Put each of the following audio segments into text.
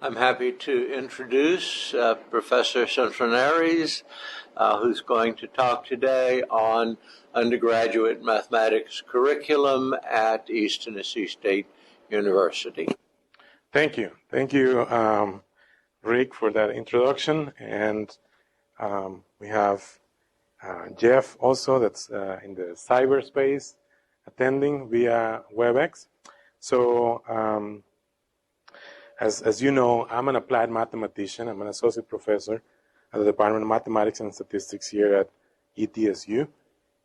I'm happy to introduce Professor Cintron-Arias, who's going to talk today on undergraduate mathematics curriculum at East Tennessee State University. Thank you. Thank you, Rick, for that introduction. And we have Jeff also, that's in the cyberspace, attending via WebEx. So, as you know, I'm an applied mathematician. I'm an associate professor at the Department of Mathematics and Statistics here at ETSU.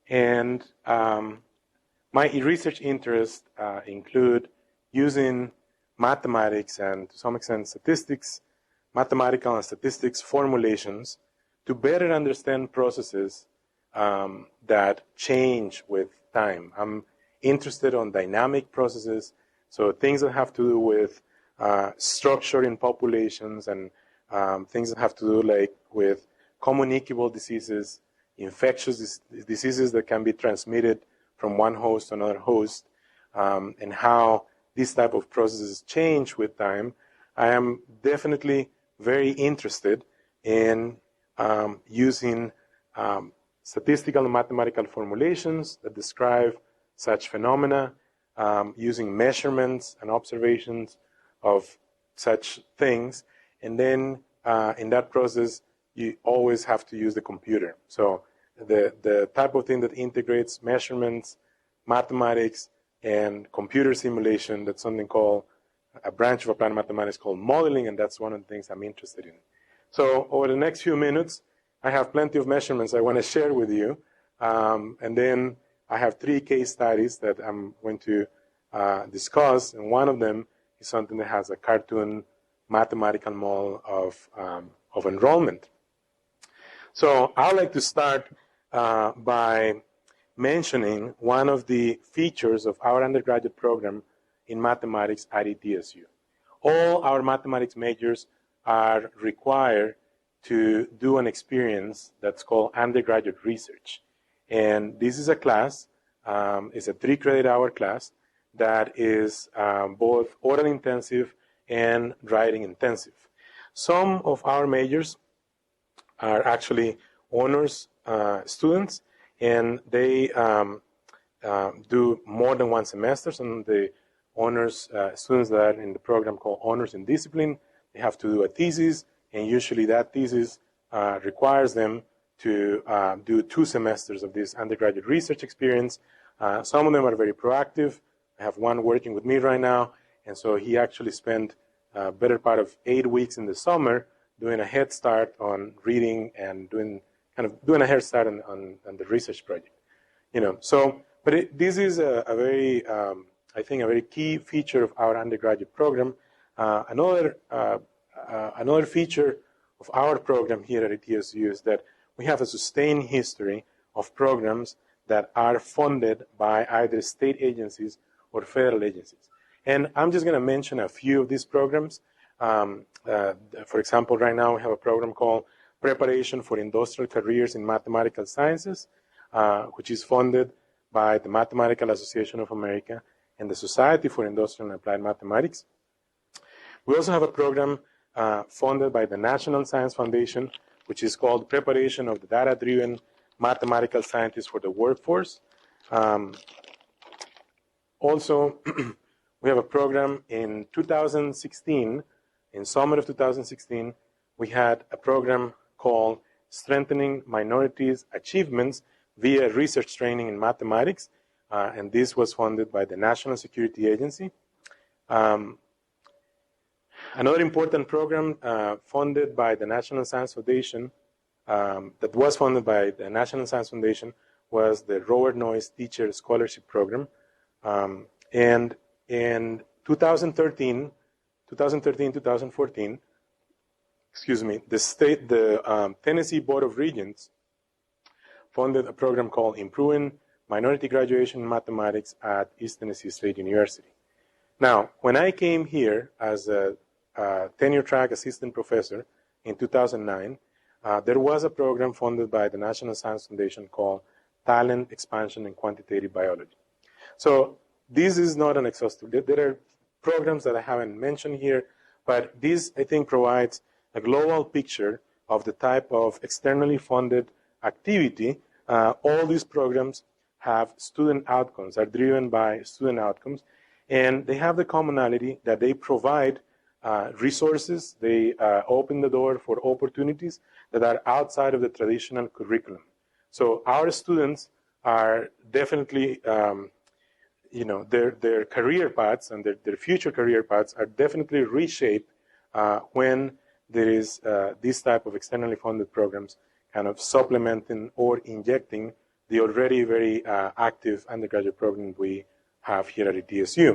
And my research interests include using mathematics and, to some extent, statistics, mathematical and statistics formulations to better understand processes that change with time. I'm interested in dynamic processes, so things that have to do with structure in populations and things that have to do like with communicable diseases, infectious diseases that can be transmitted from one host to another host, and how these type of processes change with time. I am definitely very interested in using statistical and mathematical formulations that describe such phenomena, using measurements and observations of such things, and then in that process you always have to use the computer. So the type of thing that integrates measurements, mathematics, and computer simulation, that's something called a branch of applied mathematics called modeling, and that's one of the things I'm interested in. So over the next few minutes I have plenty of measurements I want to share with you, and then I have 3 case studies that I'm going to discuss, and one of them is something that has a cartoon mathematical model of enrollment. So I'd like to start by mentioning one of the features of our undergraduate program in mathematics at ETSU. All our mathematics majors are required to do an experience that's called Undergraduate Research. And this is a class, it's a 3-credit-hour class that is both oral intensive and writing intensive. Some of our majors are actually honors students, and they do more than one semester. Some of the honors students that are in the program called Honors in Discipline, they have to do a thesis, and usually that thesis requires them to do 2 semesters of this undergraduate research experience. Some of them are very proactive. I have one working with me right now, and so he actually spent a better part of 8 weeks in the summer doing a head start on reading and doing a head start on the research project. So, but this is a very, I think, a very key feature of our undergraduate program. Another feature of our program here at ETSU is that we have a sustained history of programs that are funded by either state agencies or federal agencies. And I'm just going to mention a few of these programs. For example, right now we have a program called Preparation for Industrial Careers in Mathematical Sciences, which is funded by the Mathematical Association of America and the Society for Industrial and Applied Mathematics. We also have a program funded by the National Science Foundation, which is called Preparation of the Data-Driven Mathematical Scientists for the Workforce. Also, we have a program in 2016, in summer of 2016, we had a program called Strengthening Minorities' Achievements via Research Training in Mathematics, and this was funded by the National Security Agency. Another important program funded by the National Science Foundation, that was funded by the National Science Foundation, was the Robert Noyce Teacher Scholarship Program. And in 2013, 2014, the Tennessee Board of Regents funded a program called Improving Minority Graduation in Mathematics at East Tennessee State University. Now, when I came here as a tenure track assistant professor in 2009, there was a program funded by the National Science Foundation called Talent Expansion in Quantitative Biology. So this is not an exhaustive. There are programs that I haven't mentioned here, But this, I think, provides a global picture of the type of externally funded activity. All these programs have student outcomes, are driven by student outcomes, and they have the commonality that they provide resources, they open the door for opportunities that are outside of the traditional curriculum. So our students are definitely, their career paths and their future career paths are definitely reshaped when there is this type of externally funded programs kind of supplementing or injecting the already very active undergraduate program we have here at ETSU.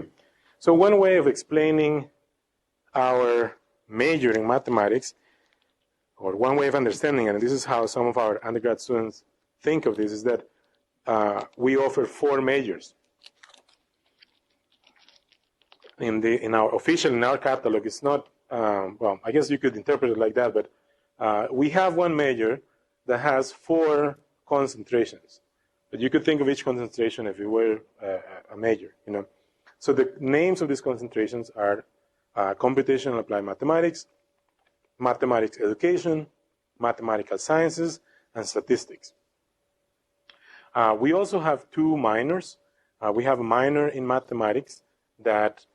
So one way of explaining our major in mathematics, or one way of understanding, and this is how some of our undergrad students think of this, is that we offer 4 majors. In our catalog, it's not, well, I guess you could interpret it like that, but we have one major that has 4 concentrations. But you could think of each concentration if it were a major, So the names of these concentrations are computational applied mathematics, mathematics education, mathematical sciences, and statistics. We also have 2 minors. We have a minor in mathematics that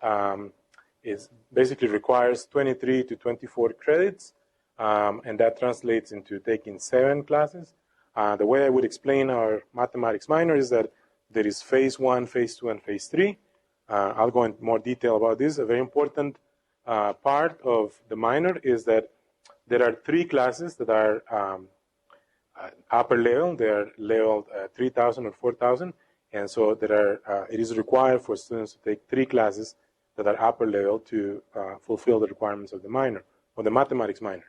is basically requires 23 to 24 credits, and that translates into taking 7 classes. The way I would explain our mathematics minor is that there is phase 1, phase 2, and phase 3. I'll go into more detail about this. A very important part of the minor is that there are 3 classes that are upper level. They are leveled 3,000 or 4,000, and so it is required for students to take 3 classes that are upper level to fulfill the requirements of the minor, or the mathematics minor.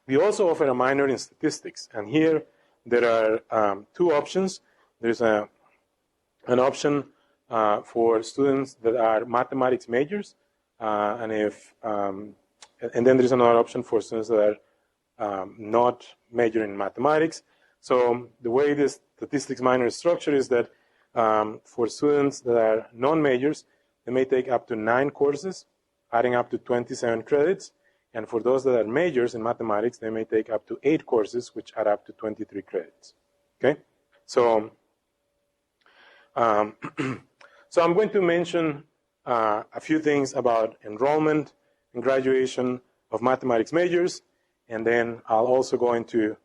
We also offer a minor in statistics, and here there are 2 options. There's an option for students that are mathematics majors, and then there's another option for students that are not majoring in mathematics. So the way this statistics minor is structured is that for students that are non-majors, they may take up to 9 courses, adding up to 27 credits. And for those that are majors in mathematics, they may take up to 8 courses, which add up to 23 credits. Okay? So, so I'm going to mention a few things about enrollment and graduation of mathematics majors, and then I'll also go into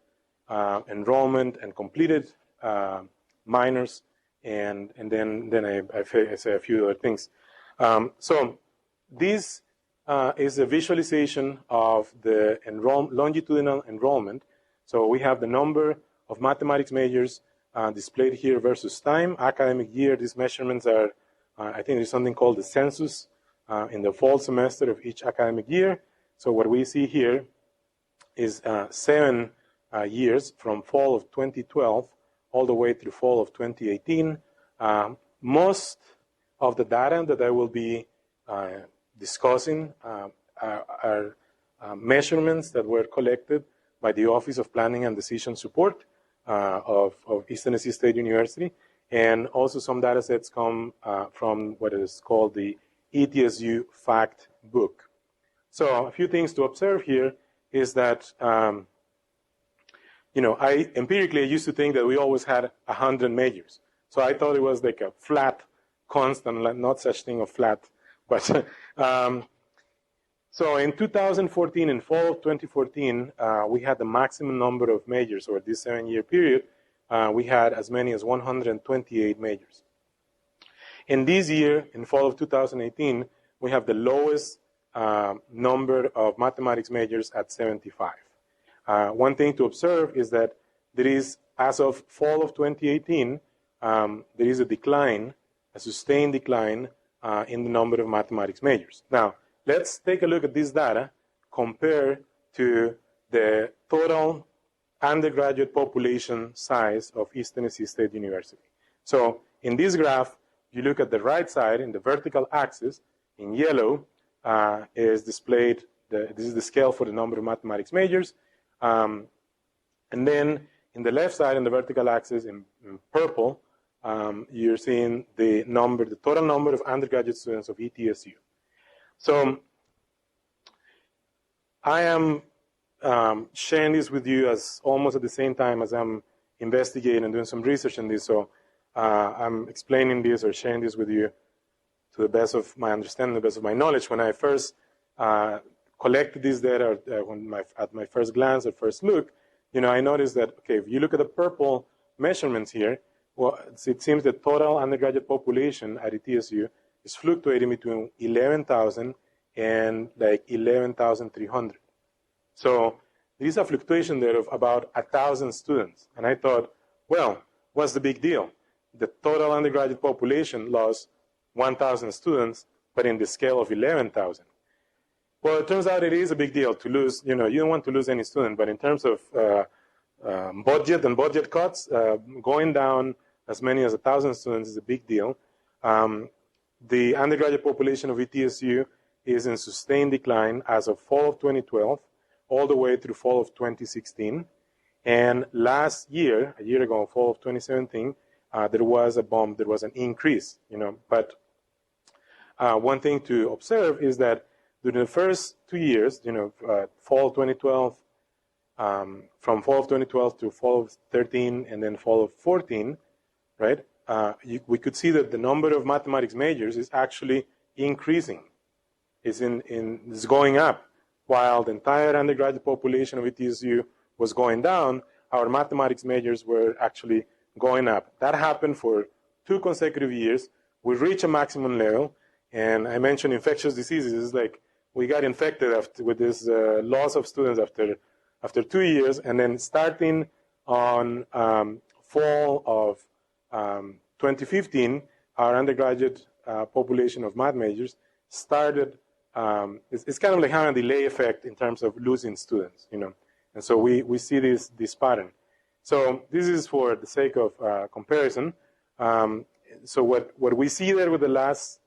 enrollment and completed minors, and then I say a few other things. So this is a visualization of the longitudinal enrollment. So we have the number of mathematics majors displayed here versus time, academic year. These measurements are, I think there's something called the census in the fall semester of each academic year. So what we see here is 7 years from fall of 2012 all the way through fall of 2018. Most of the data that I will be discussing are measurements that were collected by the Office of Planning and Decision Support of East Tennessee State University, and also some data sets come from what is called the ETSU Fact Book. So a few things to observe here is that, I empirically used to think that we always had 100 majors. So I thought it was like a flat constant, not such thing of flat. But so in 2014, in fall of 2014, we had the maximum number of majors over this 7-year period. We had as many as 128 majors. In this year, in fall of 2018, we have the lowest number of mathematics majors at 75. One thing to observe is that there is, as of fall of 2018, there is a decline, a sustained decline in the number of mathematics majors. Now, let's take a look at this data compared to the total undergraduate population size of East Tennessee State University. So in this graph, you look at the right side, in the vertical axis, in yellow, is displayed, this is the scale for the number of mathematics majors. And then in the left side, in the vertical axis, in purple, you're seeing the total number of undergraduate students of ETSU. So I am sharing this with you as almost at the same time as I'm investigating and doing some research on this. So I'm explaining this or sharing this with you to the best of my understanding, the best of my knowledge. When I first collected this data at my first glance or first look, I noticed that, okay, if you look at the purple measurements here, well, it seems the total undergraduate population at ETSU is fluctuating between 11,000 and like 11,300. So there is a fluctuation there of about 1,000 students. And I thought, well, what's the big deal? The total undergraduate population lost 1,000 students, but in the scale of 11,000. Well, it turns out it is a big deal to lose, you don't want to lose any student, but in terms of budget and budget cuts, going down as many as 1,000 students is a big deal. The undergraduate population of ETSU is in sustained decline as of fall of 2012, all the way through fall of 2016. And last year, a year ago, fall of 2017, there was a bump, there was an increase, But one thing to observe is that during the first 2 years, fall of 2012, from fall of 2012 to fall of 13 and then fall of 14, right? We could see that the number of mathematics majors is actually increasing. It's going up. While the entire undergraduate population of ETSU was going down, our mathematics majors were actually going up. That happened for 2 consecutive years. We reached a maximum level, and I mentioned infectious diseases. It's like we got infected with this loss of students after 2 years, and then starting on fall of 2015, our undergraduate population of math majors started. It's kind of like having a delay effect in terms of losing students, And so we see this pattern. So this is for the sake of comparison. So what we see there with the last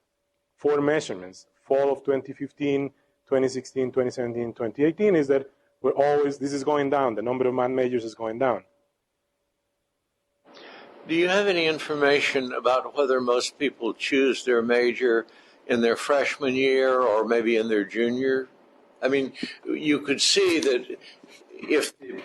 4 measurements, fall of 2015, 2016, 2017, 2018, is that this is going down. The number of math majors is going down. Do you have any information about whether most people choose their major in their freshman year or maybe in their junior? I mean, you could see that if the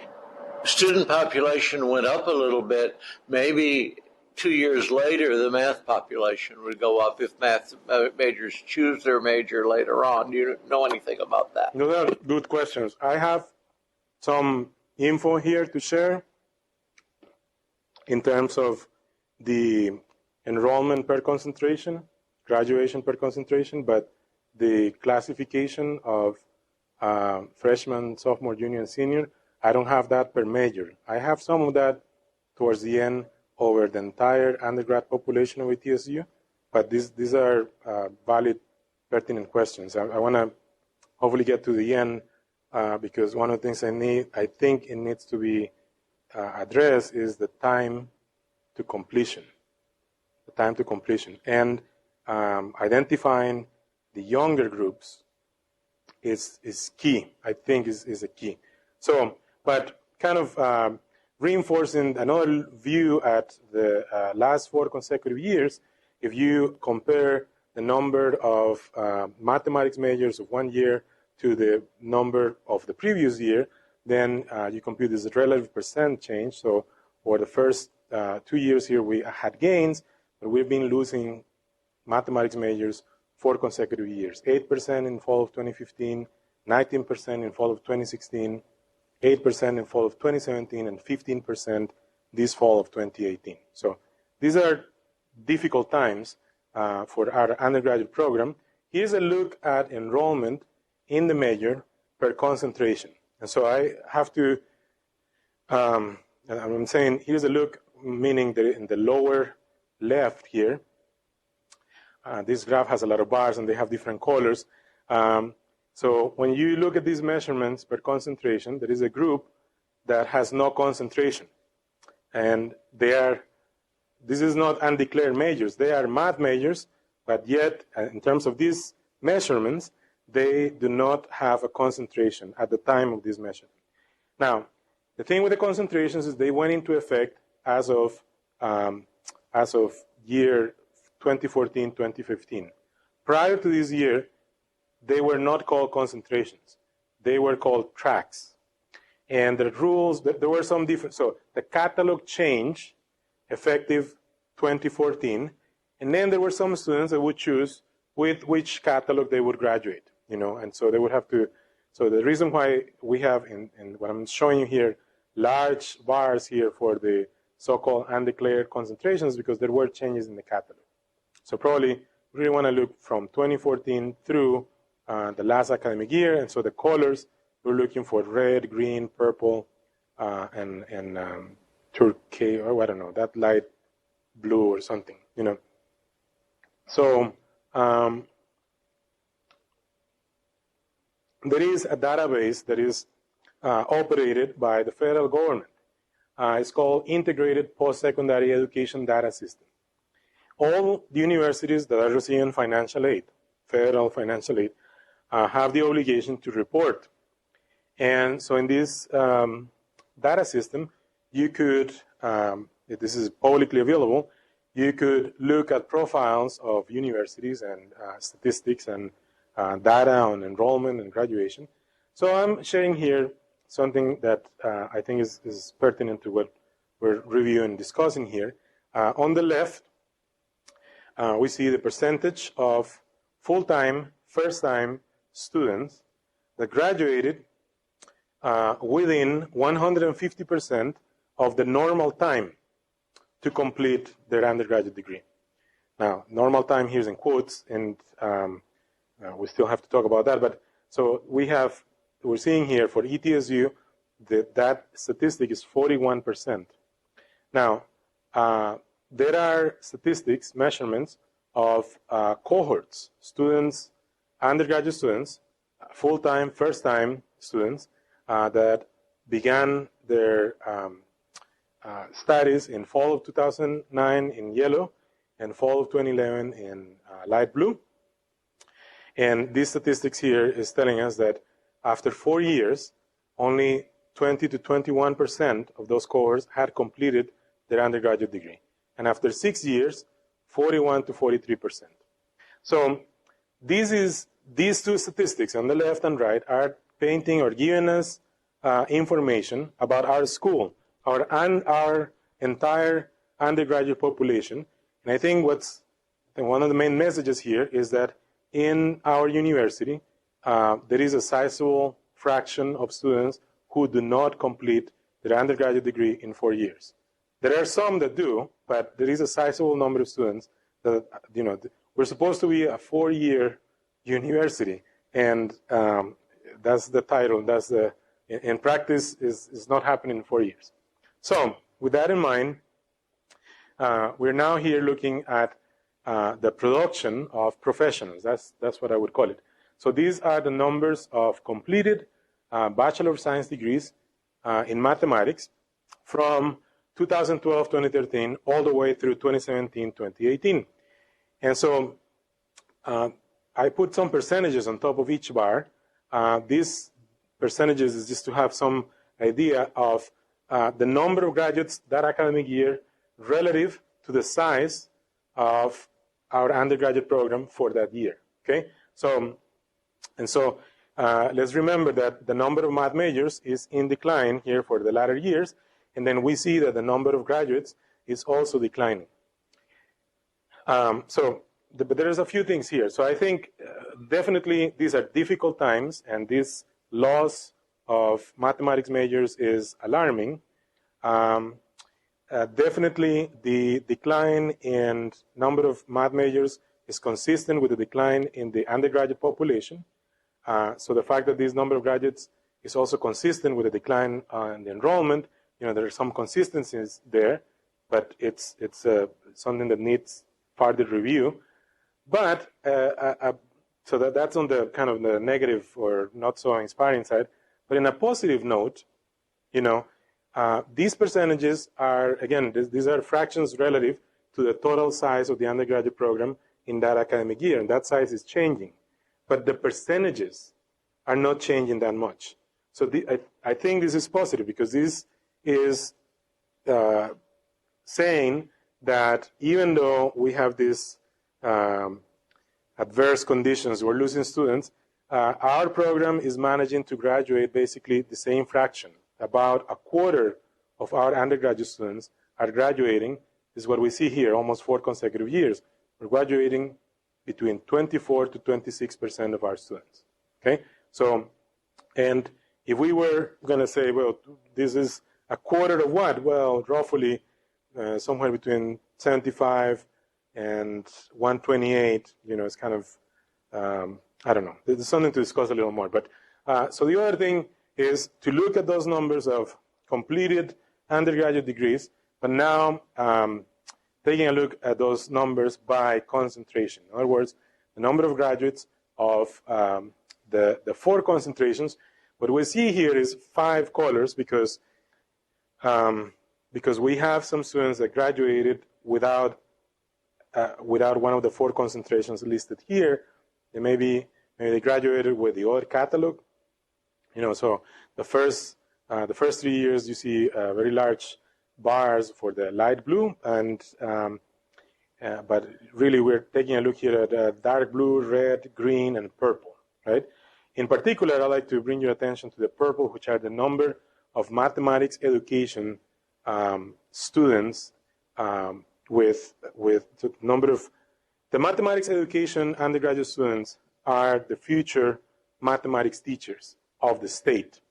student population went up a little bit, maybe 2 years later the math population would go up if math majors choose their major later on. Do you know anything about that? No, those are good questions. I have some info here to share in terms of the enrollment per concentration, graduation per concentration, but the classification of freshman, sophomore, junior, and senior, I don't have that per major. I have some of that towards the end over the entire undergrad population of ETSU, but these are valid, pertinent questions. I want to hopefully get to the end because one of the things I think it needs to be addressed is the time to completion. The time to completion. And identifying the younger groups is key, I think is a key. So, but kind of reinforcing another view at the last 4 consecutive years, if you compare the number of mathematics majors of 1 year to the number of the previous year, then you compute this relative percent change. So for the first 2 years here, we had gains, but we've been losing mathematics majors 4 consecutive years. 8% in fall of 2015, 19% in fall of 2016, 8% in fall of 2017, and 15% this fall of 2018. So these are difficult times for our undergraduate program. Here's a look at enrollment in the major per concentration. And so I have to, I'm saying here's a look, meaning that in the lower left here, this graph has a lot of bars and they have different colors. So when you look at these measurements per concentration, there is a group that has no concentration. And this is not undeclared majors. They are math majors, but yet in terms of these measurements, they do not have a concentration at the time of this measurement. Now, the thing with the concentrations is they went into effect as of year 2014, 2015. Prior to this year, they were not called concentrations. they were called tracks. And the rules, there were some different, so the catalog changed effective 2014, and then there were some students that would choose with which catalog they would graduate, and so they would have to, so the reason why we have, in what I'm showing you here, large bars here for the so-called undeclared concentrations, because there were changes in the catalog. So probably we really want to look from 2014 through the last academic year, and so the colors, we're looking for red, green, purple, and turquoise, or I don't know, that light blue or something, So there is a database that is operated by the federal government. It's called Integrated Post-Secondary Education Data System. All the universities that are receiving financial aid, federal financial aid, have the obligation to report. And so in this data system, you could, if this is publicly available, you could look at profiles of universities and statistics and data on enrollment and graduation. So I'm sharing here something that I think is pertinent to what we're reviewing and discussing here. On the left, we see the percentage of full-time, first-time students that graduated within 150% of the normal time to complete their undergraduate degree. Now, normal time here is in quotes, and we still have to talk about that. But so we're seeing here for ETSU that statistic is 41%. Now, there are statistics, measurements of cohorts, students, undergraduate students, full-time, first-time students that began their studies in fall of 2009 in yellow and fall of 2011 in light blue. And these statistics here is telling us that after 4 years, only 20 to 21% of those cohorts had completed their undergraduate degree. And after 6 years, 41 to 43%. So these two statistics on the left and right are painting or giving us information about our school, our entire undergraduate population. And I think one of the main messages here is that in our university, there is a sizable fraction of students who do not complete their undergraduate degree in 4 years. There are some that do, but there is a sizable number of students that, we're supposed to be a 4-year university, and that's the title. In practice, is not happening in 4 years. So, with that in mind, we're now here looking at the production of professionals. That's what I would call it. So these are the numbers of completed Bachelor of Science degrees in mathematics from 2012-2013 all the way through 2017-2018. And so I put some percentages on top of each bar. These percentages is just to have some idea of the number of graduates that academic year relative to the size of our undergraduate program for that year. Okay, so let's remember that the number of math majors is in decline here for the latter years, and then we see that the number of graduates is also declining. But there's a few things here. So I think definitely these are difficult times, and this loss of mathematics majors is alarming. Definitely the decline in number of math majors is consistent with the decline in the undergraduate population. So the fact that this number of graduates is also consistent with the decline in the enrollment, there are some consistencies there, but it's something that needs further review. But so that's on the kind of the negative or not so inspiring side. But in a positive note, these percentages are, again, these are fractions relative to the total size of the undergraduate program in that academic year, and that size is changing. But the percentages are not changing that much. So I think this is positive, because this is saying that even though we have these adverse conditions, we're losing students, our program is managing to graduate basically the same fraction. About a quarter of our undergraduate students are graduating. This is what we see here, almost 4 consecutive years. We're graduating between 24 to 26% of our students. Okay? So, and if we were going to say, well, this is a quarter of what? Well, roughly somewhere between 75 and 128, it's kind of, I don't know. There's something to discuss a little more. But so the other thing is to look at those numbers of completed undergraduate degrees, but now taking a look at those numbers by concentration. In other words, the number of graduates of the 4 concentrations. What we see here is 5 colors because we have some students that graduated without one of the 4 concentrations listed here. Maybe they graduated with the other catalog. So the first 3 years you see very large bars for the light blue, and but really we're taking a look here at dark blue, red, green, and purple, right? In particular, I'd like to bring your attention to the purple, which are the number of mathematics education students with the number of the mathematics education undergraduate students are the future mathematics teachers of the state,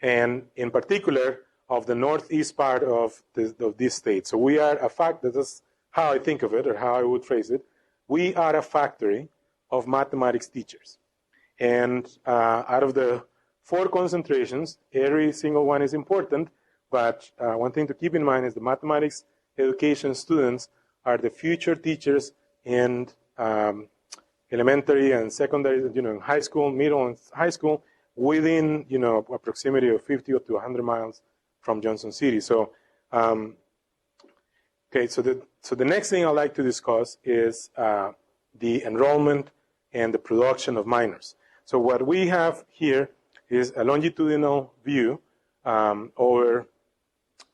and in particular of the northeast part of this state. So we are a fact, that's how I think of it, or how I would phrase it. We are a factory of mathematics teachers. And out of the 4 concentrations, every single one is important, but one thing to keep in mind is the mathematics education students are the future teachers in elementary and secondary, in high school, middle and high school, within, a proximity of 50 to 100 miles from Johnson City. So, okay, so the next thing I'd like to discuss is the enrollment and the production of minors. So what we have here is a longitudinal view over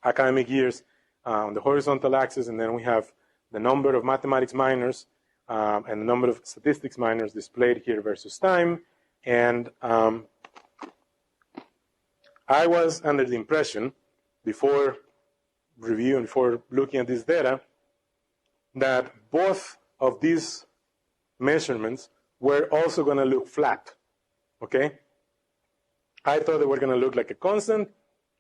academic years on the horizontal axis, and then we have the number of mathematics minors and the number of statistics minors displayed here versus time. And I was under the impression, before reviewing, before looking at this data, that both of these measurements were also going to look flat. Okay? I thought they were going to look like a constant.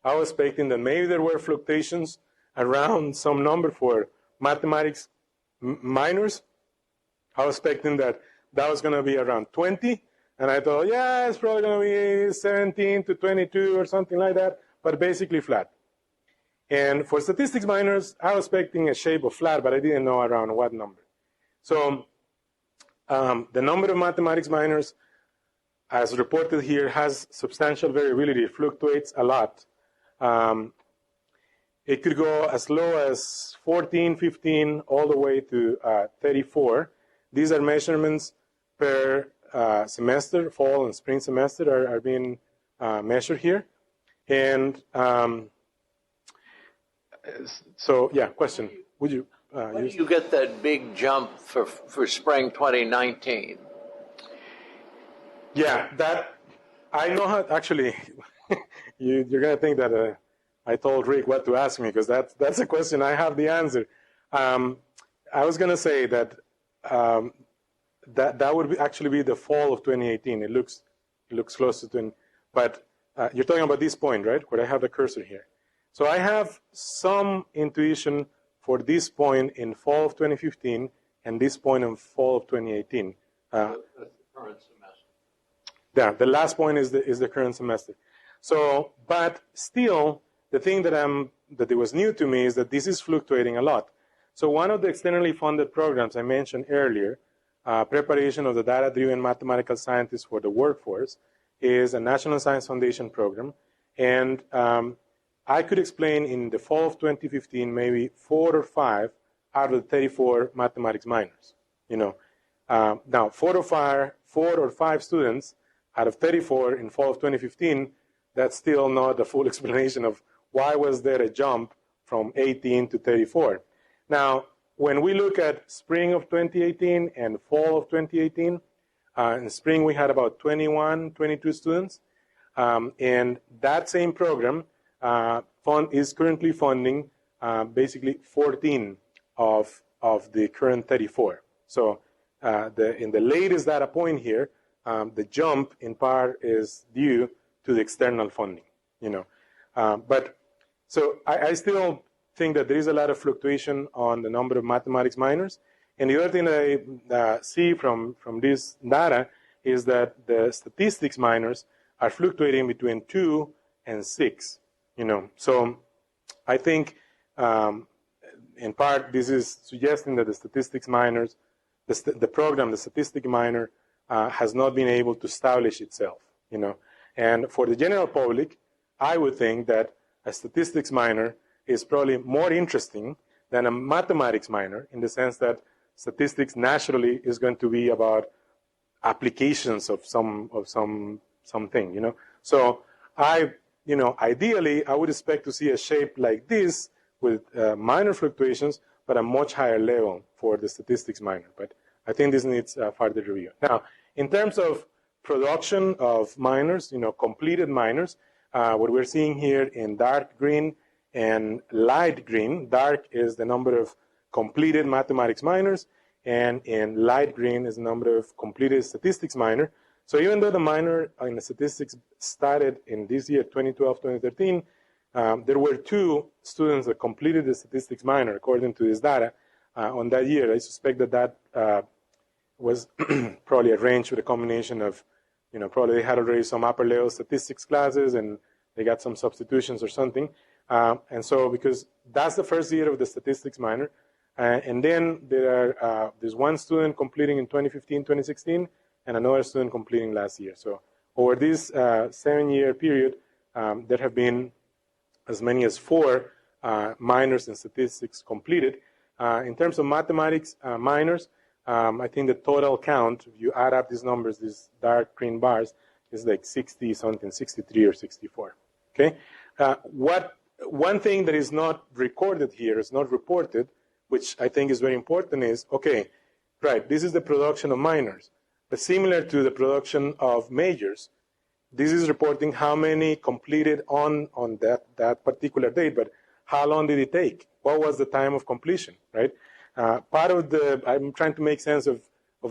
I was expecting that maybe there were fluctuations around some number for mathematics minors. I was expecting that was going to be around 20. And I thought, yeah, it's probably going to be 17 to 22 or something like that, but basically flat. And for statistics minors, I was expecting a shape of flat, but I didn't know around what number. So the number of mathematics minors, as reported here, has substantial variability. It fluctuates a lot. It could go as low as 14, 15, all the way to 34. These are measurements per semester, fall and spring semester are being measured here. And so, yeah, question. Would you when do you get that big jump for spring 2019? Yeah, that I know how, actually, you're going to think that I told Rick what to ask me, because that's a question I have the answer. I was going to say that that would actually be the fall of 2018. It looks close to 20, but you're talking about this point, right, where I have the cursor here. So I have some intuition for this point in fall of 2015 and this point in fall of 2018. That's the current semester. Yeah, the last point is the current semester. So, but still, the thing that it was new to me is that this is fluctuating a lot. So one of the externally funded programs I mentioned earlier, preparation of the data-driven mathematical scientists for the workforce, is a National Science Foundation program. And I could explain in the fall of 2015 maybe 4 or 5 out of the 34 mathematics minors. Now 4 or 5 students out of 34 in fall of 2015, that's still not the full explanation of why was there a jump from 18 to 34. Now, when we look at spring of 2018 and fall of 2018, In spring, we had about 21, 22 students. And that same program is currently funding basically 14 of the current 34. So in the latest data point here, the jump in part is due to the external funding, But so I still think that there is a lot of fluctuation on the number of mathematics minors. And the other thing that I see from this data is that the statistics minors are fluctuating between 2 and 6, So I think in part this is suggesting that the statistics minors, the program, the statistic minor, has not been able to establish itself, And for the general public, I would think that a statistics minor is probably more interesting than a mathematics minor, in the sense that statistics naturally is going to be about applications of something, So ideally, I would expect to see a shape like this with minor fluctuations, but a much higher level for the statistics minor. But I think this needs further review. Now, in terms of production of minors, completed minors, what we're seeing here in dark green and light green, dark is the number of completed mathematics minors, and in light green is the number of completed statistics minor. So even though the minor in the statistics started in this year, 2012, 2013, there were 2 students that completed the statistics minor, according to this data, on that year. I suspect that was probably arranged with a combination of, probably they had already some upper level statistics classes and they got some substitutions or something. And so because that's the first year of the statistics minor, and then there's one student completing in 2015, 2016, and another student completing last year. So over this 7-year period, there have been as many as 4 minors in statistics completed. In terms of mathematics minors, I think the total count, if you add up these numbers, these dark green bars, is like 60 something, 63 or 64. Okay. One thing that is not recorded here, is not reported, which I think is very important, is okay, right, this is the production of minors, but similar to the production of majors, this is reporting how many completed on that particular date, but how long did it take? What was the time of completion, right? Part of I'm trying to make sense of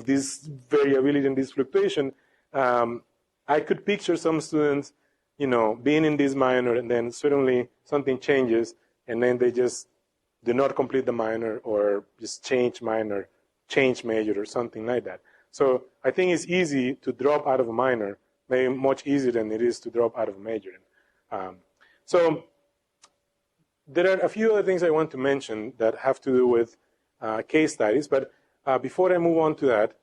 this variability and this fluctuation. I could picture some students, being in this minor, and then suddenly something changes, and then they just do not complete the minor, or just change minor, change major, or something like that. So I think it's easy to drop out of a minor, maybe much easier than it is to drop out of a major. So there are a few other things I want to mention that have to do with case studies, but before I move on to that,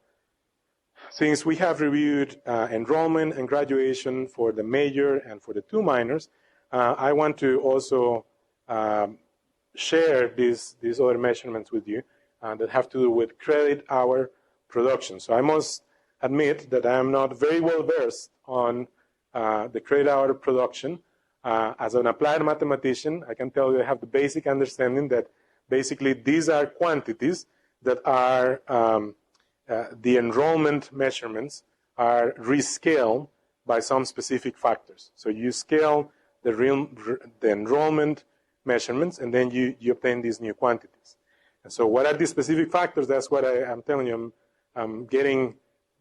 since we have reviewed enrollment and graduation for the major and for the 2 minors, I want to also share these other measurements with you that have to do with credit hour production. So I must admit that I am not very well versed on the credit hour production. As an applied mathematician, I can tell you I have the basic understanding that basically these are quantities that are the enrollment measurements are rescaled by some specific factors. So you scale the enrollment measurements, and then you obtain these new quantities. And so what are these specific factors? That's what I'm telling you. I'm getting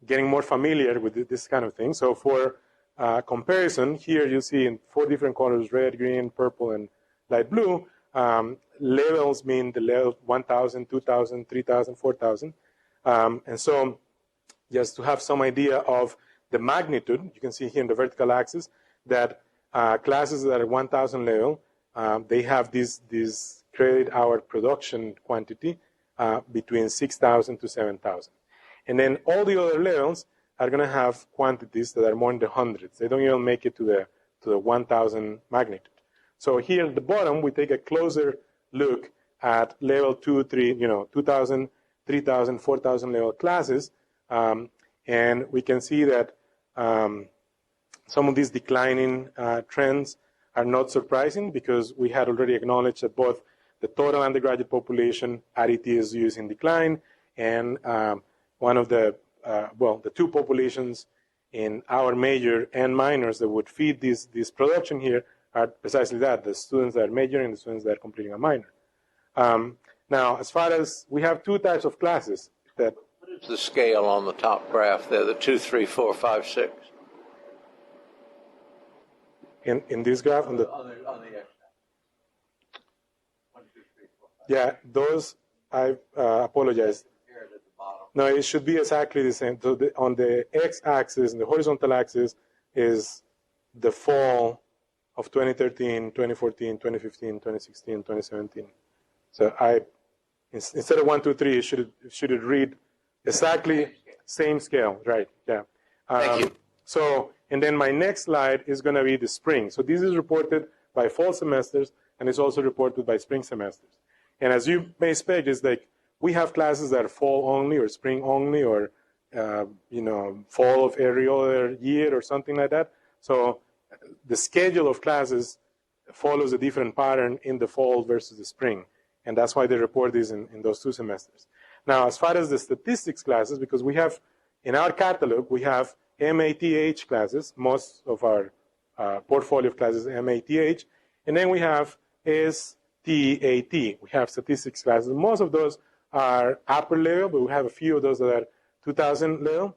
more familiar with this kind of thing. So for comparison, here you see in 4 different colors, red, green, purple, and light blue. Levels mean the level 1,000, 2,000, 3,000, 4,000. And so just to have some idea of the magnitude, you can see here in the vertical axis that classes that are 1,000 level, they have this credit hour production quantity between 6,000 to 7,000. And then all the other levels are going to have quantities that are more in the hundreds. They don't even make it to the 1,000 magnitude. So here at the bottom, we take a closer look at level 2, 3, 2,000, 3,000, 4,000 level classes. And we can see that some of these declining trends are not surprising, because we had already acknowledged that both the total undergraduate population at ETSU is in decline, and one of the the two populations in our major and minors that would feed this production here are precisely that, the students that are majoring and the students that are completing a minor. Now, as far as, we have two types of classes that... What is the scale on the top graph there, the 2, 3, 4, 5, 6? In this graph? On the X. 1, 2, 3, 4, 5. Yeah, those, I apologize. No, it should be exactly the same. So on the x-axis and the horizontal axis is the fall of 2013, 2014, 2015, 2016, 2017. So instead of 1, 2, 3, it should read exactly same scale, right? Yeah. Thank you. So, and then my next slide is going to be the spring. So this is reported by fall semesters, and it's also reported by spring semesters. And as you may expect, it's like we have classes that are fall only or spring only or, fall of every other year or something like that. So the schedule of classes follows a different pattern in the fall versus the spring. And that's why they report this in those two semesters. Now, as far as the statistics classes, because we have, in our catalog, we have MATH classes. Most of our portfolio of classes MATH. And then we have STAT. We have statistics classes. Most of those are upper level, but we have a few of those that are 2000 level.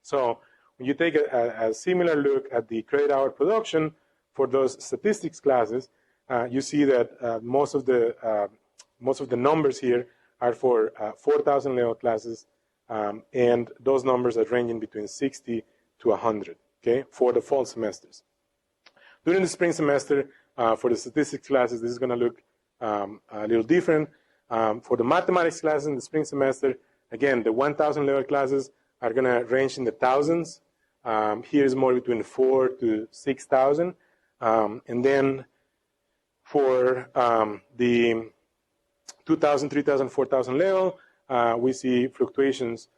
So when you take a similar look at the credit hour production for those statistics classes, you see that most of the numbers here are for 4,000 level classes, and those numbers are ranging between 60 to 100, okay, for the fall semesters. During the spring semester, for the statistics classes, this is going to look a little different. For the mathematics classes in the spring semester, again, the 1,000 level classes are going to range in the thousands. Here is more between 4,000 to 6,000. And then for the 2,000, 3,000, 4,000 level, we see fluctuations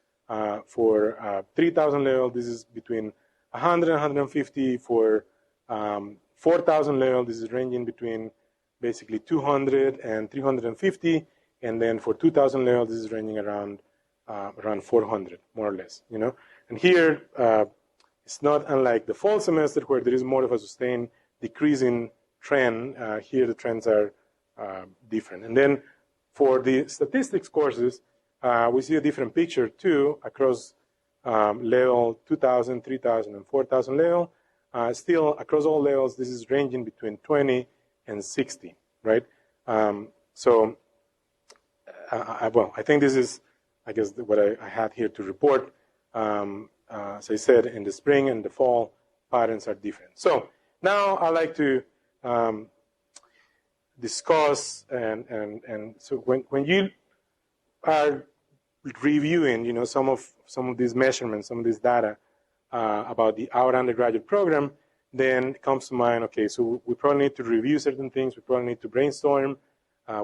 for 3,000 level. This is between 100 and 150. For 4,000 level, this is ranging between basically 200 and 350. And then for 2,000 level, this is ranging around 400, more or less, you know. And here, it's not unlike the fall semester where there is more of a sustained decreasing trend. Here, the trends are different. And then for the statistics courses, we see a different picture too across level 2,000, 3,000, and 4,000 level. Still, across all levels, this is ranging between 20 and 60, right? I think this is, I guess, what I had here to report. As I said, in the spring and the fall, patterns are different. So now I'd like to discuss, and so when you are reviewing, you know, some of these measurements, some of this data about our undergraduate program, then it comes to mind, okay, so we probably need to review certain things, we probably need to brainstorm,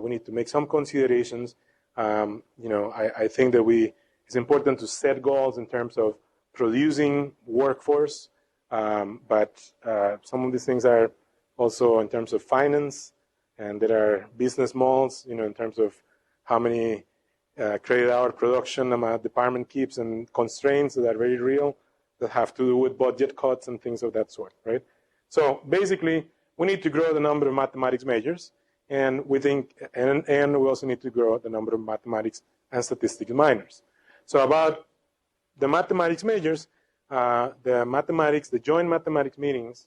we need to make some considerations. I think that it's important to set goals in terms of producing workforce, but some of these things are also in terms of finance, and there are business models, in terms of how many credit hour production a department keeps, and constraints that are very real that have to do with budget cuts and things of that sort, right? So basically, we need to grow the number of mathematics majors, and we think, and we also need to grow the number of mathematics and statistics minors. So about the mathematics majors, the joint mathematics meetings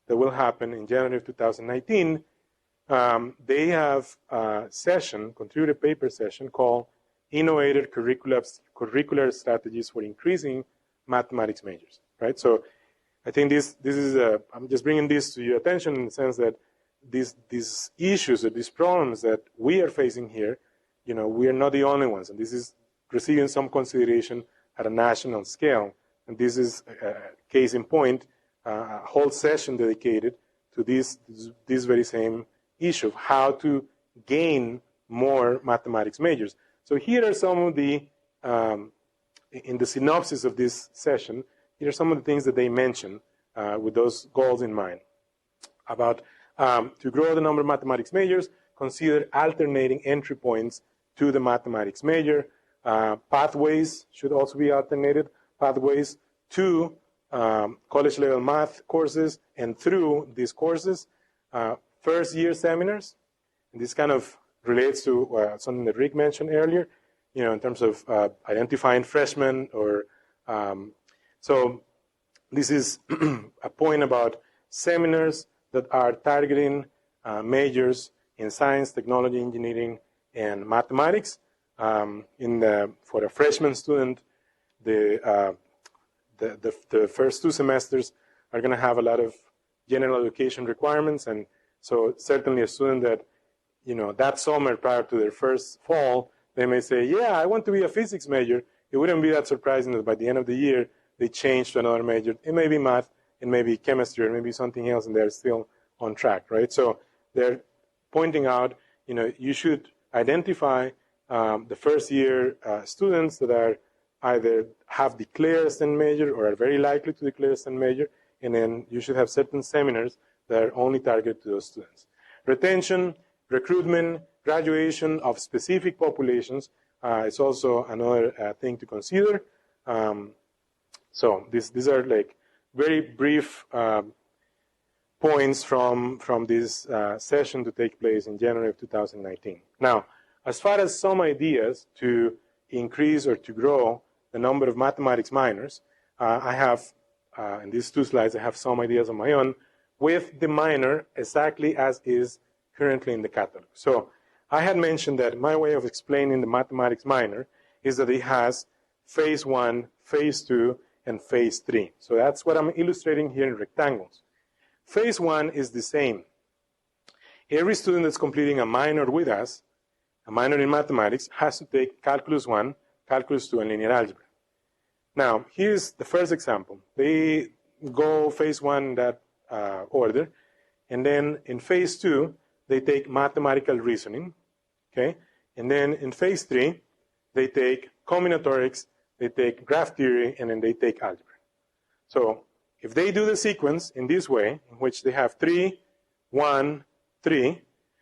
that will happen in January of 2019, they have a session, contributed paper session, called Innovative Curricular Strategies for Increasing Mathematics Majors, right? So I think this is, I'm just bringing this to your attention in the sense that these issues or these problems that we are facing here, we are not the only ones, and this is receiving some consideration at a national scale. And this is, case in point, a whole session dedicated to this very same issue of how to gain more mathematics majors. So here are some of the, in the synopsis of this session, here are some of the things that they mention with those goals in mind. About to grow the number of mathematics majors, consider alternating entry points to the mathematics major. Pathways should also be alternated. Pathways to college-level math courses and through these courses. First-year seminars. And this kind of relates to something that Rick mentioned earlier, in terms of identifying freshmen or so this is a point about seminars that are targeting majors in science, technology, engineering, and mathematics. For a freshman student, the first 2 semesters are going to have a lot of general education requirements, and so certainly a student that, that summer prior to their first fall, they may say, yeah, I want to be a physics major. It wouldn't be that surprising that by the end of the year, they change to another major. It may be math, it may be chemistry, or maybe something else, and they're still on track, right? So they're pointing out, you should identify the first-year students that are either have declared a STEM major or are very likely to declare a STEM major, and then you should have certain seminars that are only targeted to those students. Retention, recruitment, graduation of specific populations is also another thing to consider. So these are like very brief points from this session to take place in January of 2019. Now, as far as some ideas to increase or to grow the number of mathematics minors, I have, in these 2 slides, I have some ideas of my own with the minor exactly as is currently in the catalog. So I had mentioned that my way of explaining the mathematics minor is that it has phase 1, phase 2, and phase 3. So that's what I'm illustrating here in rectangles. Phase 1 is the same. Every student that's completing a minor with us, a minor in mathematics, has to take Calculus 1, Calculus 2, and linear algebra. Now, here's the first example. They go phase 1 in that order, and then in phase 2, they take mathematical reasoning, okay? And then in phase 3, they take combinatorics, they take graph theory, and then they take algebra. So if they do the sequence in this way, in which they have 3, 1, 3,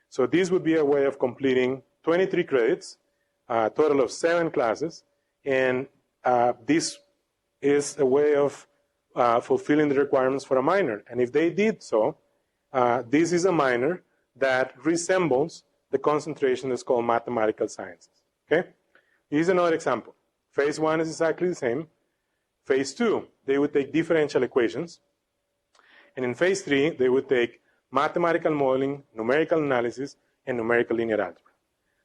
so this would be a way of completing 23 credits, a total of 7 classes, and this is a way of fulfilling the requirements for a minor. And if they did so, this is a minor that resembles the concentration that's called mathematical sciences. Okay? Here's another example. Phase 1 is exactly the same. Phase 2, they would take differential equations. And in phase 3, they would take mathematical modeling, numerical analysis, and numerical linear algebra.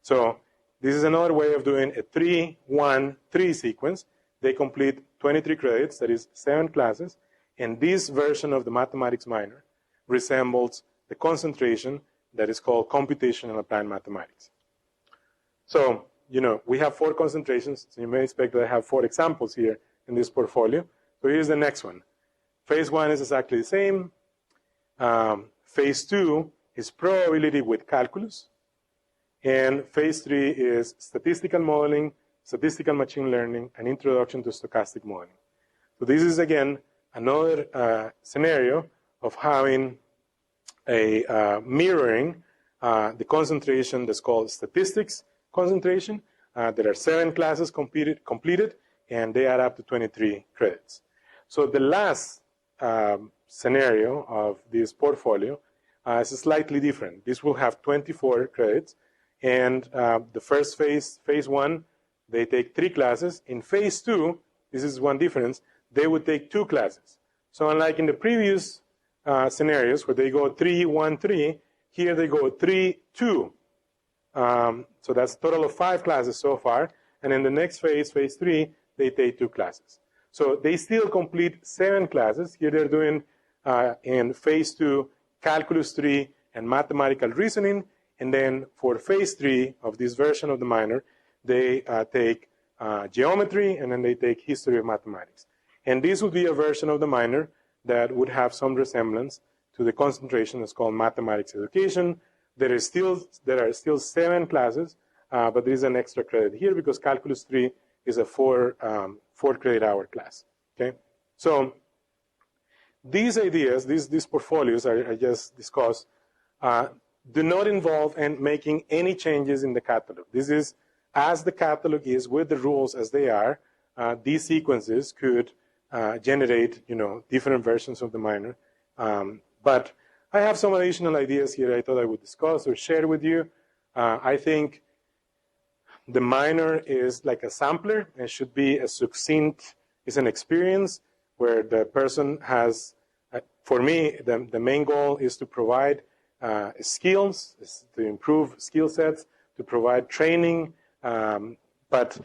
So this is another way of doing a 3-1-3 sequence. They complete 23 credits, that is 7 classes, and this version of the mathematics minor resembles the concentration that is called computational applied mathematics. So, we have 4 concentrations, so you may expect that I have 4 examples here in this portfolio. So here's the next one. Phase 1 is exactly the same. Phase 2 is probability with calculus. And phase 3 is statistical modeling, statistical machine learning, and introduction to stochastic modeling. So this is, again, another scenario of having a mirroring the concentration that's called statistics concentration. There are 7 classes completed, and they add up to 23 credits. So the last scenario of this portfolio is slightly different. This will have 24 credits, and the first phase, phase 1, they take 3 classes. In phase 2, this is one difference, they would take 2 classes. So unlike in the previous scenarios where they go 3-1-3, here they go 3-2. So that's a total of 5 classes so far. And in the next phase, phase 3, they take 2 classes. So they still complete 7 classes. Here they're doing, in phase 2, calculus 3 and mathematical reasoning. And then for phase 3 of this version of the minor, they take geometry, and then they take history of mathematics. And this would be a version of the minor that would have some resemblance to the concentration that's called mathematics education. There are still 7 classes, but there is an extra credit here because calculus 3 is a 4 credit hour class. Okay, so these ideas, these portfolios I just discussed, do not involve making any changes in the catalog. This is as the catalog is, with the rules as they are, these sequences could generate, different versions of the minor. But I have some additional ideas here I thought I would discuss or share with you. I think the minor is like a sampler and should be a succinct, it's an experience where the person has, for me, the main goal is to provide skills, to improve skill sets, to provide training, but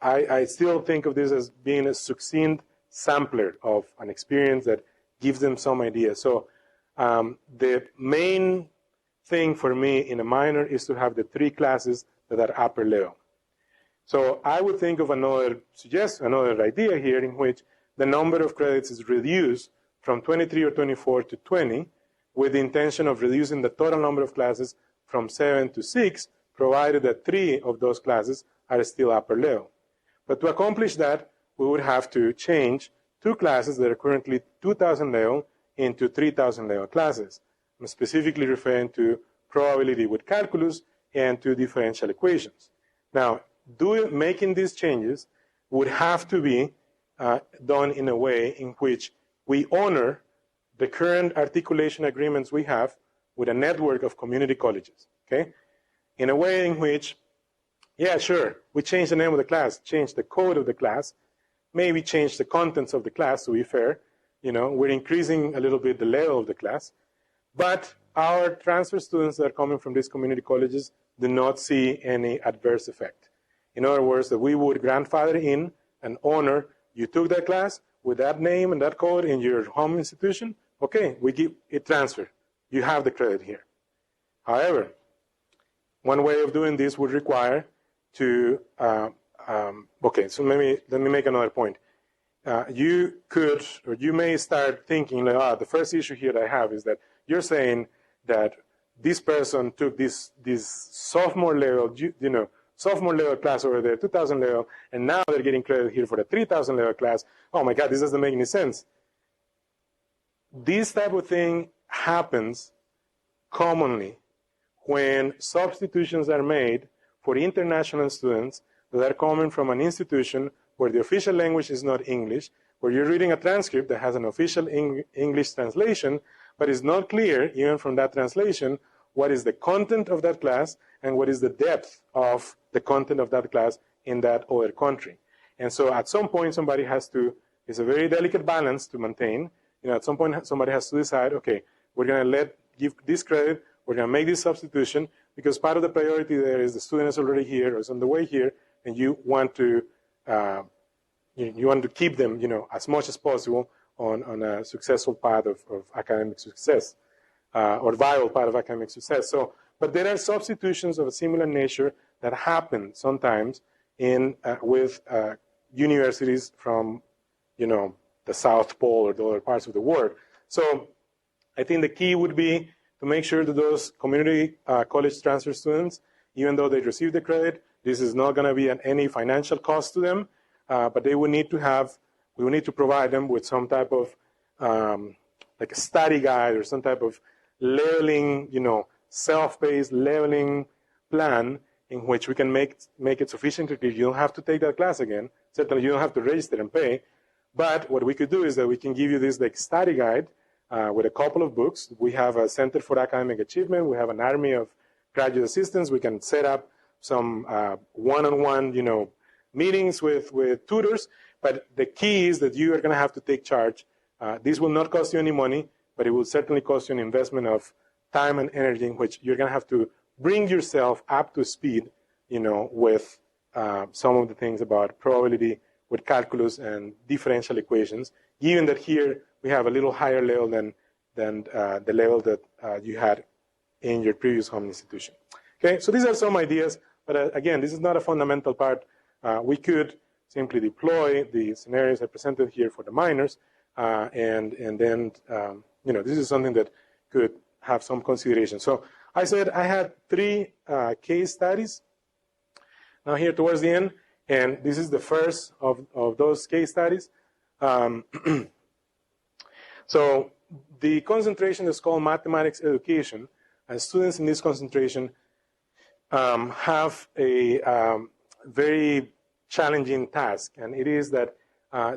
I still think of this as being a succinct sampler of an experience that gives them some idea. So the main thing for me in a minor is to have the 3 classes that are upper level. So I would think of another idea here in which the number of credits is reduced from 23 or 24 to 20 with the intention of reducing the total number of classes from 7 to 6, provided that 3 of those classes are still upper level. But to accomplish that, we would have to change 2 classes that are currently 2,000 level into 3,000 level classes. I'm specifically referring to probability with calculus and to differential equations. Now, making these changes would have to be done in a way in which we honor the current articulation agreements we have with a network of community colleges, okay? In a way in which, yeah, sure, we change the name of the class, change the code of the class, maybe change the contents of the class, to be fair. We're increasing a little bit the level of the class, but our transfer students that are coming from these community colleges do not see any adverse effect. In other words, that we would grandfather in and honor, you took that class with that name and that code in your home institution, okay, we give it transfer. You have the credit here. However, one way of doing this would require to, okay, so let me make another point. You could, or you may start thinking, like, the first issue here that I have is that you're saying that this person took this sophomore level, sophomore level class over there, 2,000 level, and now they're getting credit here for the 3,000 level class. Oh my God, this doesn't make any sense. This type of thing happens commonly when substitutions are made for international students that are coming from an institution where the official language is not English, where you're reading a transcript that has an official English translation, but it's not clear, even from that translation, what is the content of that class and what is the depth of the content of that class in that other country. And so at some point, somebody has to, it's a very delicate balance to maintain. At some point, somebody has to decide, okay, we're going to give this credit, we're going to make this substitution, because part of the priority there is the student is already here or is on the way here, and you want to keep them, as much as possible on a successful path of academic success, or viable path of academic success. So, but there are substitutions of a similar nature that happen sometimes with universities from, the South Pole or the other parts of the world. So I think the key would be to make sure that those community college transfer students, even though they receive the credit, this is not going to be any financial cost to them, but we will need to provide them with some type of like a study guide or some type of leveling, self-paced leveling plan in which we can make it sufficiently clear. You don't have to take that class again. Certainly you don't have to register and pay. But what we could do is that we can give you this like study guide with a couple of books. We have a Center for Academic Achievement. We have an army of graduate assistants. We can set up some one-on-one, meetings with tutors. But the key is that you are going to have to take charge. This will not cost you any money, but it will certainly cost you an investment of time and energy in which you're going to have to bring yourself up to speed, with some of the things about probability with calculus and differential equations, given that here we have a little higher level than the level that you had in your previous home institution. Okay, so these are some ideas, but again, this is not a fundamental part. We could simply deploy the scenarios I presented here for the minors, and then, this is something that could have some consideration. So I said I had 3 case studies now here towards the end, and this is the first of those case studies. So the concentration is called mathematics education, and students in this concentration have a very challenging task, and it is that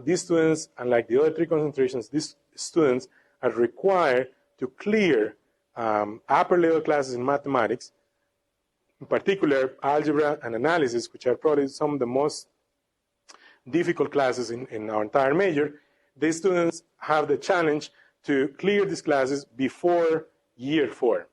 these students, unlike the other three concentrations, these students are required to clear upper level classes in mathematics, in particular algebra and analysis, which are probably some of the most difficult classes in our entire major. These students have the challenge to clear these classes before year 4.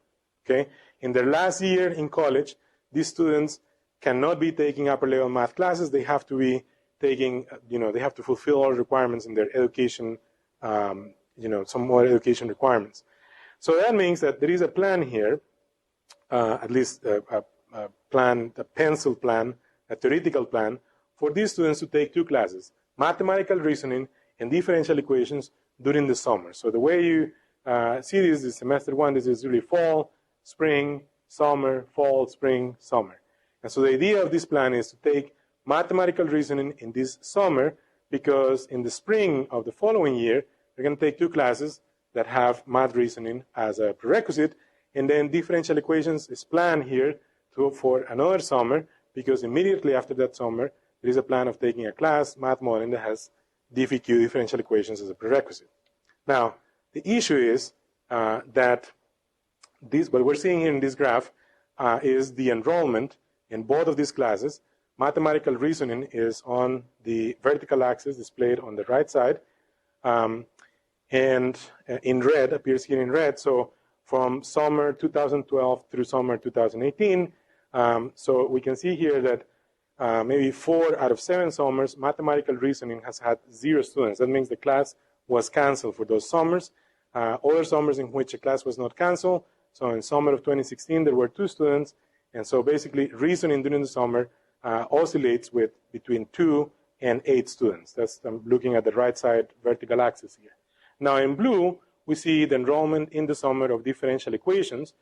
Okay? In their last year in college, these students cannot be taking upper level math classes. They have to be taking, they have to fulfill all requirements in their education, some more education requirements. So that means that there is a plan here, at least a plan, a pencil plan, a theoretical plan, for these students to take 2 classes, mathematical reasoning and differential equations during the summer. So the way you see this is semester 1, this is really fall, spring, summer, fall, spring, summer. And so the idea of this plan is to take mathematical reasoning in this summer, because in the spring of the following year, they're going to take 2 classes that have math reasoning as a prerequisite, and then differential equations is planned here for another summer, because immediately after that summer, there is a plan of taking a class, math modeling, that has DFQ, differential equations, as a prerequisite. Now, the issue is that what we're seeing here in this graph is the enrollment in both of these classes. Mathematical reasoning is on the vertical axis displayed on the right side, and in red, appears here in red. So from summer 2012 through summer 2018, so we can see here that maybe 4 out of 7 summers, mathematical reasoning has had 0 students. That means the class was canceled for those summers. Other summers in which a class was not canceled, so in summer of 2016, there were 2 students. And so basically, reasoning during the summer oscillates with between 2 and 8 students. I'm looking at the right side vertical axis here. Now in blue, we see the enrollment in the summer of differential equations.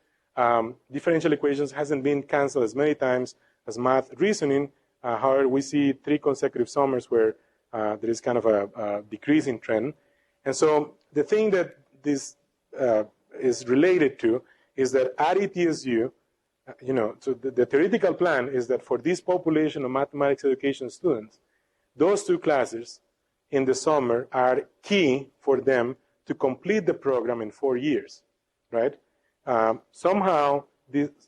Differential equations hasn't been canceled as many times as math reasoning. However, we see 3 consecutive summers where there is kind of a decreasing trend. And so the thing that this is related to is that at ETSU, so the theoretical plan is that for this population of mathematics education students, those 2 classes in the summer are key for them to complete the program in 4 years, right? Somehow,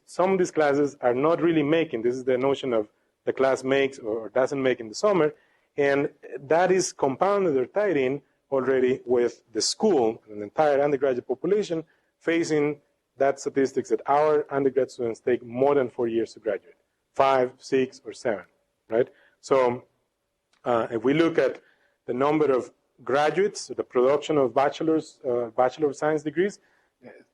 some of these classes are not really making. This is the notion of the class makes or doesn't make in the summer, and that is compounded or tied in already with the school and the entire undergraduate population facing that statistics that our undergrad students take more than 4 years to graduate, 5, 6, or 7, right? So if we look at the number of graduates, the production of Bachelor of Science degrees,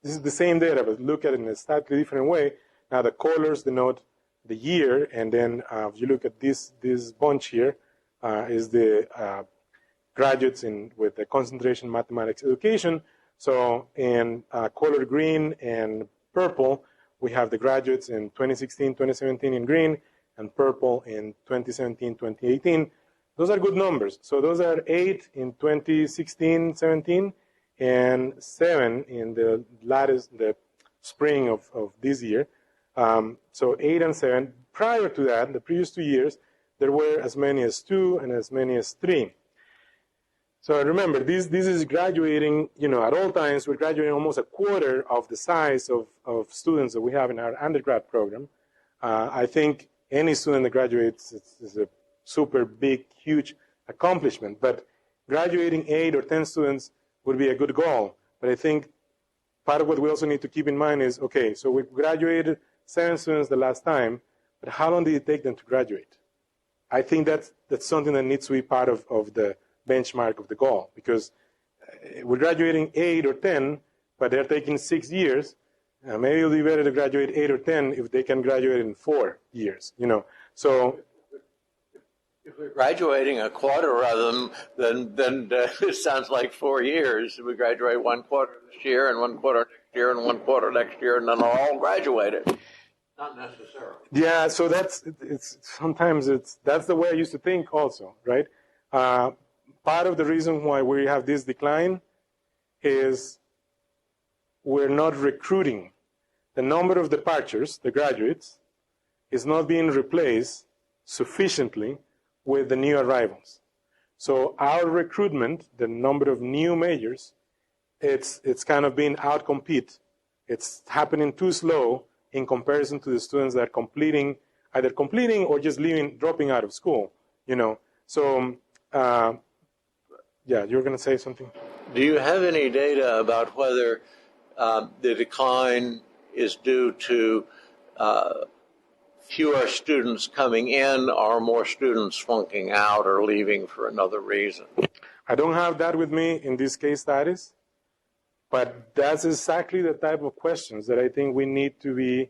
this is the same data, but look at it in a slightly different way. Now the colors denote the year, and then if you look at this bunch here, is the graduates with the concentration mathematics education. So in color green and purple, we have the graduates in 2016, 2017 in green, and purple in 2017, 2018. Those are good numbers. So those are 8 in 2016, 17, and 7 in the spring of this year. So 8 and 7. Prior to that, the previous 2 years, there were as many as 2 and as many as 3. So remember, this is graduating, at all times, we're graduating almost a quarter of the size of students that we have in our undergrad program. I think any student that graduates is a super big, huge accomplishment. But graduating 8 or 10 students would be a good goal. But I think part of what we also need to keep in mind is, okay, so we graduated 7 students the last time, but how long did it take them to graduate? I think that's something that needs to be part of the benchmark of the goal, because we're graduating 8 or 10, but they're taking 6 years. Maybe it'll be better to graduate 8 or 10 if they can graduate in 4 years, So if we're graduating a quarter of them, then it sounds like 4 years. We graduate 1 quarter this year, and 1 quarter next year, and 1 quarter next year, and then all graduated. Not necessarily. Yeah, so that's the way I used to think also, right? Part of the reason why we have this decline is we're not recruiting. The number of departures, the graduates, is not being replaced sufficiently with the new arrivals. So our recruitment, the number of new majors, it's kind of being outcompete. It's happening too slow in comparison to the students that are either completing or just dropping out of school, you know. So, yeah, you're going to say something? Do you have any data about whether the decline is due to fewer students coming in or more students flunking out or leaving for another reason? I don't have that with me in these case studies, but that's exactly the type of questions that I think we need to be,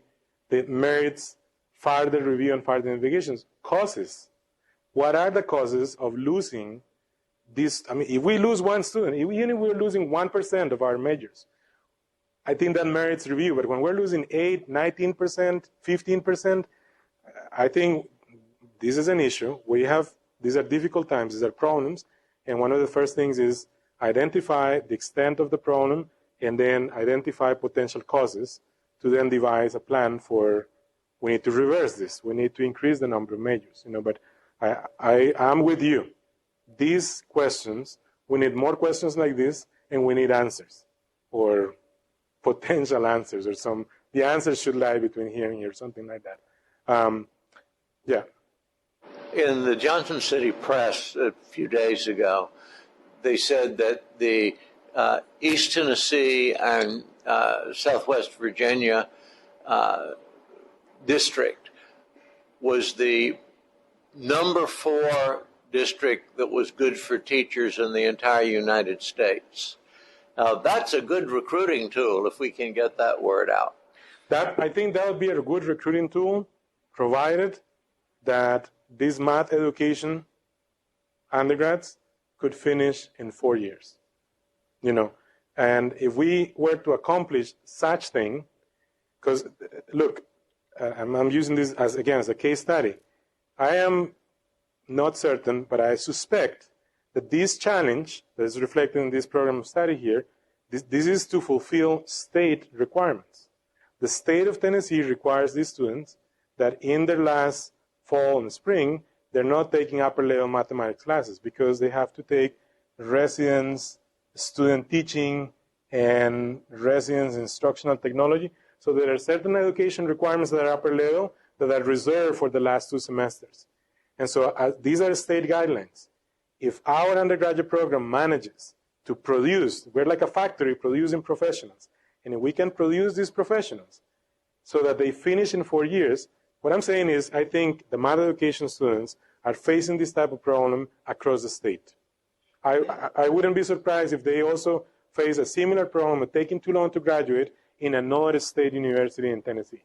that merits further review and further investigations. Causes. What are the causes of losing this? I mean, if we lose one student, even if we're losing 1% of our majors, I think that merits review. But when we're losing 8, 19%, 15%, I think this is an issue. These are difficult times, these are problems, and one of the first things is identify the extent of the problem and then identify potential causes to then devise a plan for, we need to reverse this. We need to increase the number of majors, you know, but I am with you. These questions, we need more questions like this, and we need answers or potential answers or the answers should lie between here and here, something like that. Yeah. In the Johnson City Press a few days ago, they said that the East Tennessee and Southwest Virginia district was the number 4 district that was good for teachers in the entire United States. Now, that's a good recruiting tool if we can get that word out. I think that would be a good recruiting tool, provided that this math education undergrads could finish in 4 years. You know, and if we were to accomplish such thing, because look, I'm using this as a case study. I am not certain, but I suspect that this challenge that is reflected in this program of study here, this is to fulfill state requirements. The state of Tennessee requires these students that in their last fall and spring, they're not taking upper level mathematics classes because they have to take residence, student teaching, and residence instructional technology. So there are certain education requirements that are upper level that are reserved for the last 2 semesters. And so these are state guidelines. If our undergraduate program manages to produce, we're like a factory producing professionals, and if we can produce these professionals so that they finish in 4 years, what I'm saying is I think the math education students are facing this type of problem across the state. I wouldn't be surprised if they also face a similar problem of taking too long to graduate in another state university in Tennessee.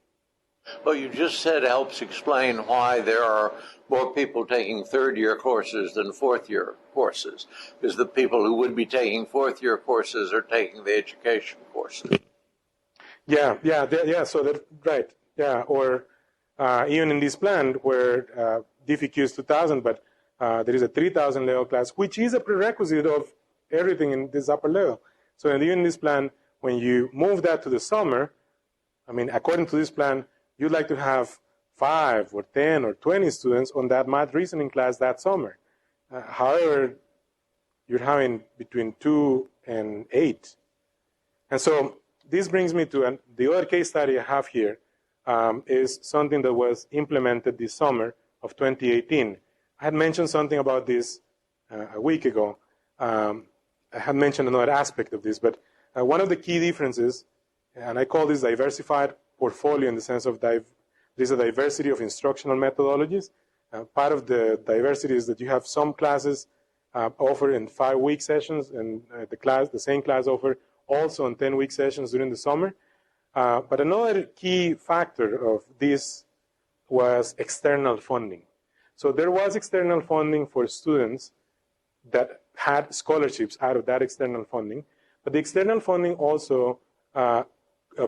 Well, you just said helps explain why there are more people taking third-year courses than fourth-year courses, because the people who would be taking fourth-year courses are taking the education courses. Yeah. So that right. Yeah, or even in this plan where DFQ is 2,000, but there is a 3,000 level class, which is a prerequisite of everything in this upper level. So even in this plan, when you move that to the summer, I mean, according to this plan, you'd like to have 5 or 10 or 20 students on that math reasoning class that summer. However, you're having between 2 and 8. And so this brings me to the other case study I have here is something that was implemented this summer of 2018. I had mentioned something about this a week ago. I had mentioned another aspect of this, but one of the key differences, and I call this diversified portfolio in the sense of there's a diversity of instructional methodologies. Part of the diversity is that you have some classes offered in 5-week sessions, and the same class offered also in 10-week sessions during the summer. But another key factor of this was external funding. So there was external funding for students that had scholarships out of that external funding, but the external funding also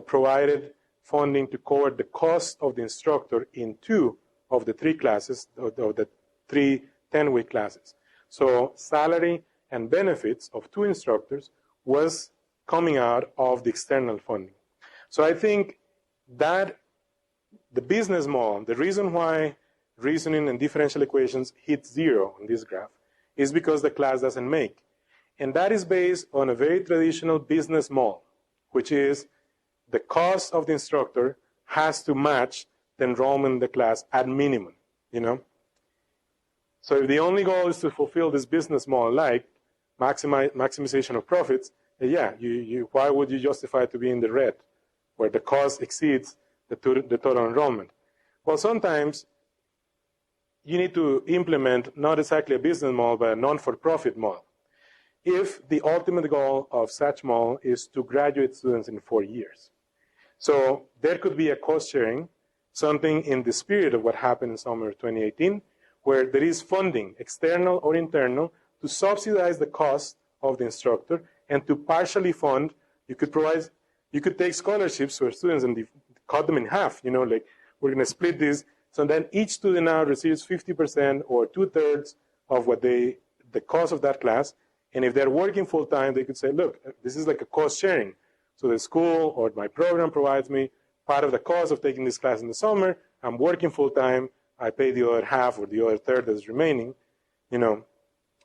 provided funding to cover the cost of the instructor in 2 of the 3 classes, of the 3 10-week classes. So salary and benefits of 2 instructors was coming out of the external funding. So I think that the business model, the reason why reasoning and differential equations hit 0 on this graph is because the class doesn't make. And that is based on a very traditional business model, which is the cost of the instructor has to match the enrollment in the class at minimum, you know? So if the only goal is to fulfill this business model, like maximization of profits, yeah, why would you justify to be in the red, where the cost exceeds the total enrollment? Well, sometimes you need to implement not exactly a business model, but a non-for-profit model. If the ultimate goal of such model is to graduate students in 4 years. So there could be a cost sharing, something in the spirit of what happened in summer 2018, where there is funding, external or internal, to subsidize the cost of the instructor and to partially fund. You could take scholarships for students and cut them in half, you know, like we're going to split this. So then each student now receives 50% or 2/3 of what the cost of that class. And if they're working full time, they could say, look, this is like a cost sharing. So the school or my program provides me part of the cost of taking this class in the summer. I'm working full time. I pay the other half or the other third that's remaining, you know.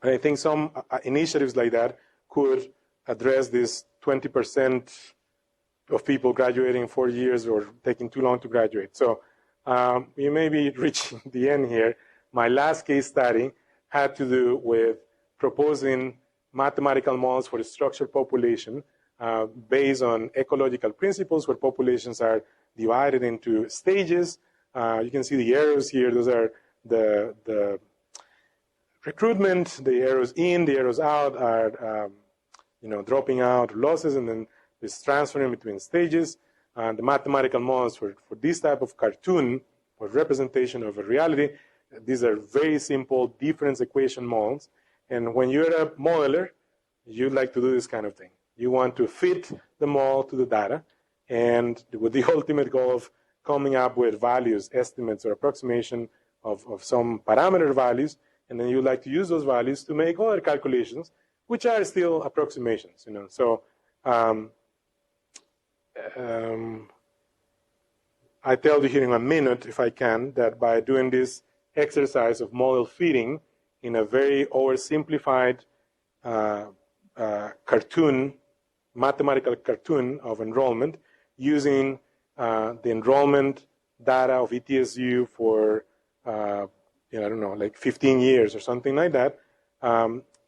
And I think some initiatives like that could address this 20% of people graduating in 4 years or taking too long to graduate. So we may be reaching the end here. My last case study had to do with proposing mathematical models for a structured population based on ecological principles where populations are divided into stages. You can see the arrows here. Those are the recruitment. The arrows in, the arrows out are dropping out losses, and then this transferring between stages. The mathematical models for this type of cartoon or representation of a reality, these are very simple difference equation models. And when you're a modeler, you like to do this kind of thing. You want to fit the model to the data, and with the ultimate goal of coming up with values, estimates, or approximation of some parameter values, and then you like to use those values to make other calculations, which are still approximations, you know. So I tell you here in a minute, if I can, that by doing this exercise of model fitting in a very oversimplified cartoon, mathematical cartoon of enrollment, using the enrollment data of ETSU for, I don't know, like 15 years or something like that,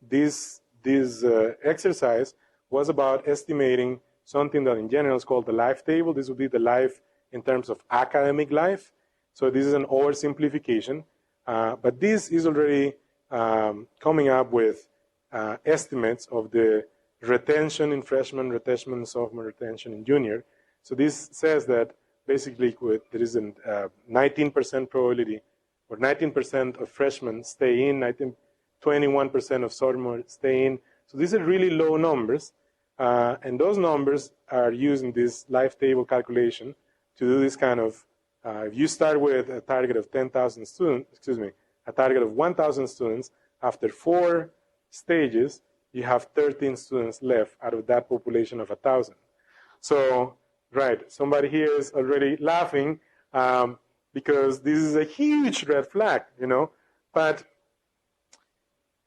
this exercise was about estimating something that in general is called the life table. This would be the life in terms of academic life. So this is an oversimplification. But this is already coming up with estimates of the retention in freshman, retention in sophomore, retention in junior. So this says that basically there is a 19% probability, or 19% of freshmen stay in, 21% of sophomore stay in. So these are really low numbers. And those numbers are using this life table calculation to do this kind of, if you start with a target of 10,000 students, a target of 1,000 students, after 4 stages, you have 13 students left out of that population of 1,000. So, right, somebody here is already laughing because this is a huge red flag, you know, but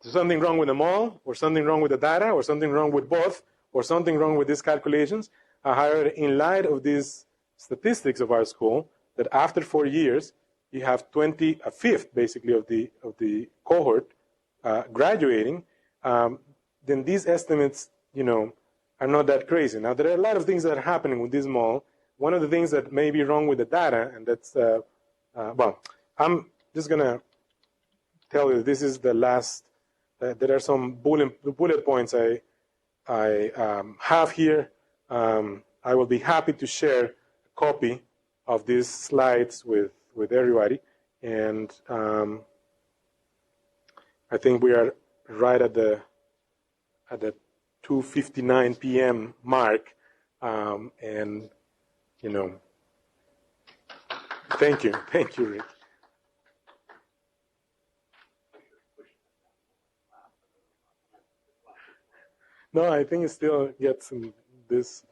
there's something wrong with the model, or something wrong with the data, or something wrong with both, or something wrong with these calculations. However, in light of these statistics of our school, that after 4 years, you have a fifth, basically, of the cohort graduating, then these estimates, you know, are not that crazy. Now, there are a lot of things that are happening with this model. One of the things that may be wrong with the data, and that's, well, I'm just going to tell you this is the last, there are some bullet points I have here. I will be happy to share a copy of these slides with everybody. And I think we are right at the 2:59 p.m. mark. And, you know, thank you, Rick. No, I think it still gets in this.